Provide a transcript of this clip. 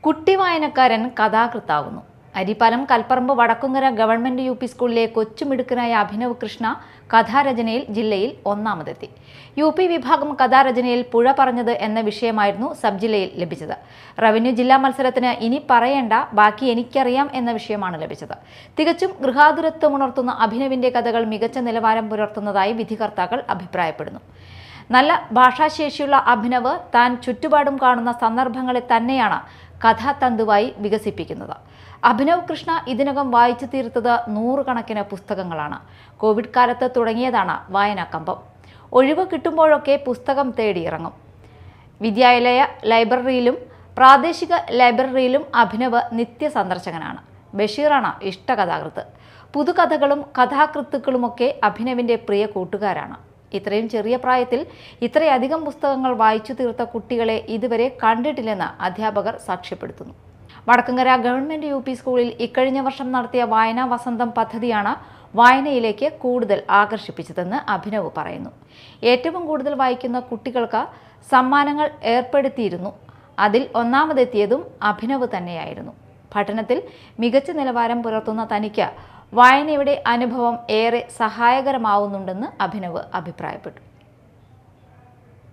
കുട്ടി വായനക്കാരൻ കഥാകൃത്താകുന്നു. Arippalam Kalparambu Vadakkumkara government UP. സ്കൂളിലെ കൊച്ചുമിടുക്കനായ അഭിനവ് കൃഷ്ണ കഥാരചനയിൽ ജില്ലയിൽ ഒന്നാമതെത്തി. യു.പി. വിഭാഗം കഥാരചനയിൽ പുഴ പറഞ്ഞത് എന്ന വിഷയമായിരുന്നു സബ് ജില്ലയിൽ ലഭിച്ചത്. റവന്യൂ ജില്ലാ മത്സരത്തിന് ഇനി പറയേണ്ട ബാക്കി എനിക്കറിയാം എന്ന വിഷയമാണ് ലഭിച്ചത്. തികച്ചും ഗൃഹാതുരത്വമുണർത്തുന്ന അഭിനവിന്റെ കഥകൾ മികച്ച നിലവാരം പുലർത്തുന്നതായി വിധികർത്താക്കൾ അഭിപ്രായപ്പെടുന്നു. നല്ല ഭാഷാശേഷിയുള്ള അഭിനവ് താൻ ചുറ്റുപാടും കാണുന്ന സന്ദർഭങ്ങളെ തന്നെയാണ് കഥാതന്തുവായി വികസിപ്പിക്കുന്നത്. അഭിനവ് കൃഷ്ണ ഇതിനകം വായിച്ചു തീർത്തത് 100 കണക്കിന് പുസ്തകങ്ങളാണ്. കോവിഡ് കാലത്ത് തുടങ്ങിയതാണ് വായനാകമ്പം. ഒഴിവ് കിട്ടുമ്പോഴൊക്കെ പുസ്തകം തേടിയിറങ്ങും. വിദ്യാലയ ലൈബ്രറിയിലും പ്രാദേശിക ലൈബ്രറിയിലും അഭിനവ് നിത്യസന്ദർശകനാണ്. ബഷീറാണ് ഇഷ്ടകഥാകൃത്ത്. പുതുകഥകളും കഥാകൃത്തുക്കളുമൊക്കെ അഭിനവിന്റെ പ്രിയ കൂട്ടുകാരാണ്. ഇത്രയും ചെറിയ പ്രായത്തിൽ ഇത്രയധികം പുസ്തകങ്ങൾ വായിച്ചു തീർത്ത കുട്ടികളെ ഇതുവരെ കണ്ടിട്ടില്ലെന്ന് അധ്യാപകർ സാക്ഷ്യപ്പെടുത്തുന്നു. വടക്കുങ്ങര ഗവൺമെന്റ് യു.പി. സ്കൂളിൽ ഇക്കഴിഞ്ഞ വർഷം നടത്തിയ വായനാ വസന്തം പദ്ധതിയാണ് വായനയിലേക്ക് കൂടുതൽ ആകർഷിപ്പിച്ചതെന്ന് അഭിനവ് പറയുന്നു. ഏറ്റവും കൂടുതൽ വായിക്കുന്ന കുട്ടികൾക്ക് സമ്മാനങ്ങൾ ഏർപ്പെടുത്തിയിരുന്നു. അതിൽ ഒന്നാമതെത്തിയതും അഭിനവ് തന്നെയായിരുന്നു. പഠനത്തിൽ മികച്ച നിലവാരം പുലർത്തുന്ന തനിക്ക് വായനയുടെ അനുഭവം ഏറെ സഹായകരമാവുന്നുണ്ടെന്ന് അഭിനവ് അഭിപ്രായപ്പെട്ടു.